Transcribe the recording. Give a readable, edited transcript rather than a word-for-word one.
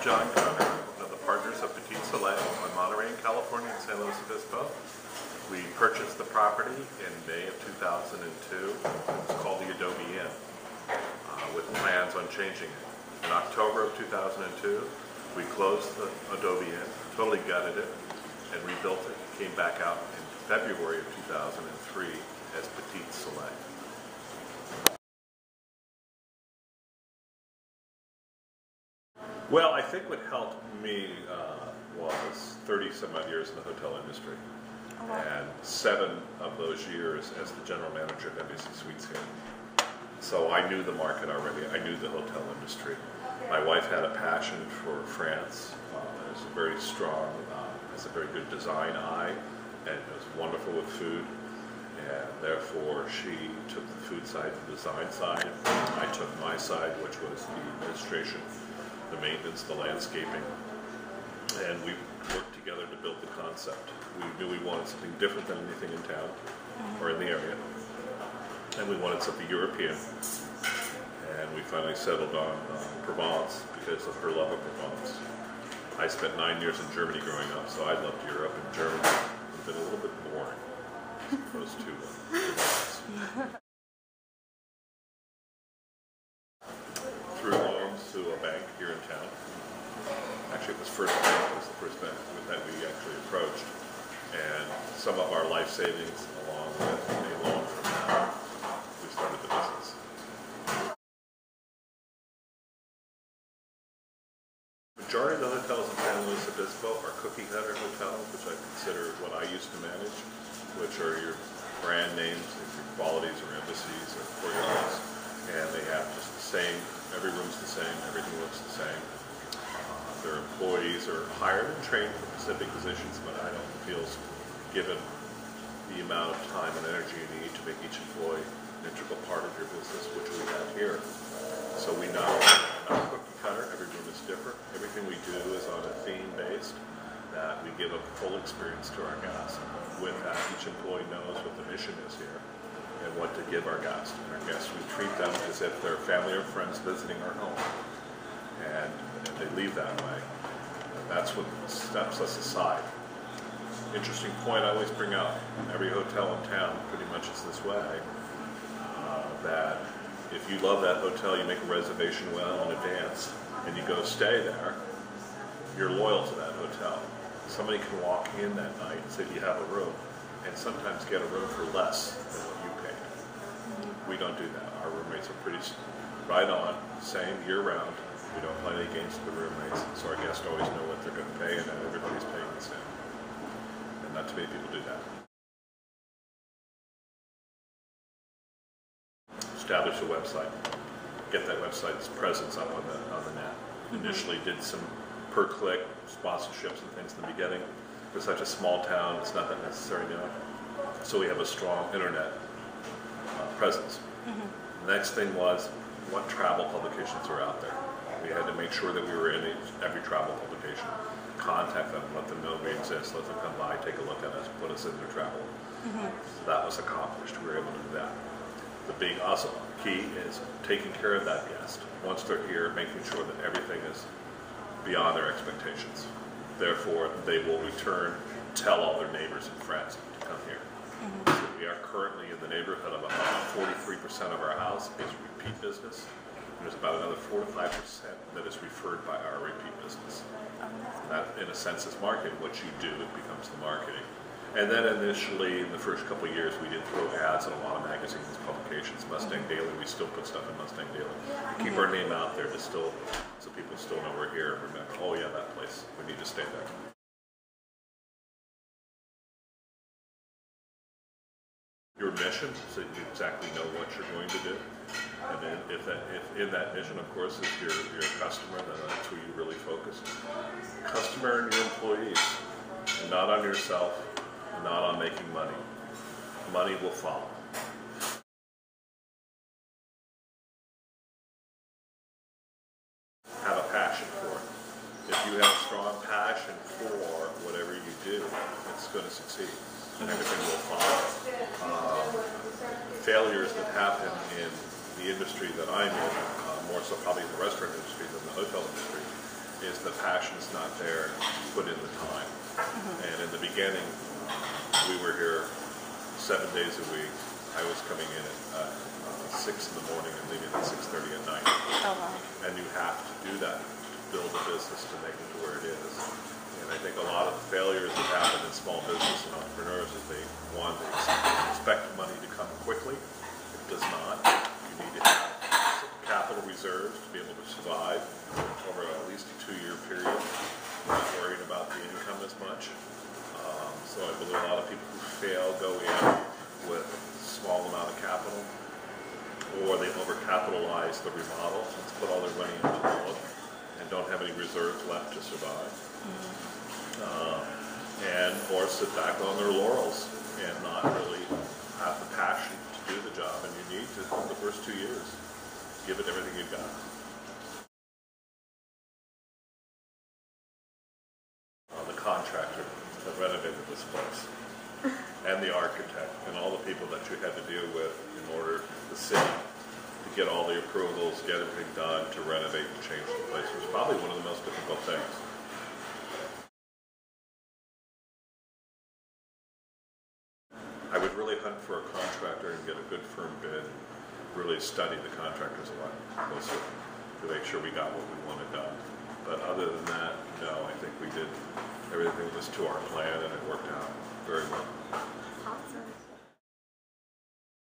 John Connor, one of the partners of Petit Soleil on Monterey in California and San Luis Obispo. We purchased the property in May of 2002. It's called the Adobe Inn, with plans on changing it. In October of 2002, we closed the Adobe Inn, totally gutted it, and rebuilt it. Came back out in February of 2003 as Petit Soleil. Well, I think what helped me was 30-some-odd years in the hotel industry, and 7 of those years as the general manager of Embassy Suites here. So I knew the market already. I knew the hotel industry. My wife had a passion for France. Is very strong, has a very good design eye, and was wonderful with food. And therefore, she took the food side, the design side. I took my side, which was the administration, the maintenance, the landscaping, and we worked together to build the concept. We knew we wanted something different than anything in town or in the area, and we wanted something European. And we finally settled on Provence because of her love of Provence. I spent 9 years in Germany growing up, so I loved Europe, and Germany would have been a little bit boring as opposed to Provence. Through loans to a bank here in town. Actually, it was First Bank was the first bank that we actually approached, and some of our life savings, along with a loan from them, we started the business. The majority of the hotels in San Luis Obispo are cookie cutter hotels, which I consider what I used to manage, which are your brand names, your qualities or embassies or courtyards, and they have just the same. Every room's the same, everything looks the same. Their employees are hired and trained for specific positions, but I don't feel given the amount of time and energy you need to make each employee an integral part of your business, which we have here. So we not cookie cutter, every room is different. Everything we do is on a theme based, that we give a full experience to our guests. With that, each employee knows what the mission is here and what to give our guests. And our guests, we treat them as if they're family or friends visiting our home. And they leave that way. And that's what steps us aside. Interesting point I always bring up, every hotel in town pretty much is this way, that if you love that hotel, you make a reservation well in advance, and you go stay there, you're loyal to that hotel. Somebody can walk in that night and say, do you have a room? And sometimes get a room for less than what you paid. We don't do that. Our room rates are pretty right on, same year-round. We don't play any games with the room rates, so our guests always know what they're going to pay, and everybody's paying the same. And not too many people do that. Establish a website. Get that website's presence up on the net. Initially did some per-click sponsorships and things in the beginning. We're such a small town, it's not that necessary now. So we have a strong internet presence. The next thing was, what travel publications are out there? We had to make sure that we were in every travel publication. Contact them, let them know we exist, let them come by, take a look at us, put us in their travel. So that was accomplished. We were able to do that. The big also key is taking care of that guest. Once they're here, making sure that everything is beyond their expectations. Therefore, they will return, tell all their neighbors and friends to come here. So we are currently in the neighborhood of about 43% of our house is repeat business. There's about another 4 to 5% that is referred by our repeat business. That, in a sense, is marketing. What you do, it becomes the marketing. And then initially, in the first couple of years, we did throw ads in a lot of magazines and publications. Mustang Daily, we still put stuff in Mustang Daily. Keep our name out there to still, so people still know we're here and remember, oh yeah, that place, we need to stay there. Your mission, so you exactly know what you're going to do. And then if in that mission, of course, is your customer, then that's where you really focus. Customer and your employees, and not on yourself, and not on making money. Money will follow. Have a passion for it. If you have a strong passion for whatever you do, it's going to succeed, and everything will follow. Failures that happen in the industry that I'm in, more so probably in the restaurant industry than the hotel industry, is the passion's not there to put in the time. And in the beginning, we were here 7 days a week. I was coming in at 6 in the morning and leaving at 6:30 at night. Oh, wow. And you have to do that to build a business to make it to where it is. And I think a lot of the failures that happen in small business and entrepreneurs is they expect money to come quickly. It does not. You need to have capital reserves to be able to survive over at least a 2-year period, not worrying about the income as much. So I believe a lot of people who fail go in with a small amount of capital, or they overcapitalize the remodel, let's put all their money into the loan, and don't have any reserves left to survive. Or sit back on their laurels and not really have the passion to do the job. And you need to, in the first 2 years, give it everything you've got. The contractor that renovated this place, and the architect, and all the people that you had to deal with in order the city to get all the approvals, get everything done to renovate and change the place was probably one of the most difficult things. I would really hunt for a contractor and get a good firm bid, really study the contractors a lot closer to make sure we got what we wanted done. But other than that, no, I think we did everything that was to our plan and it worked out very well.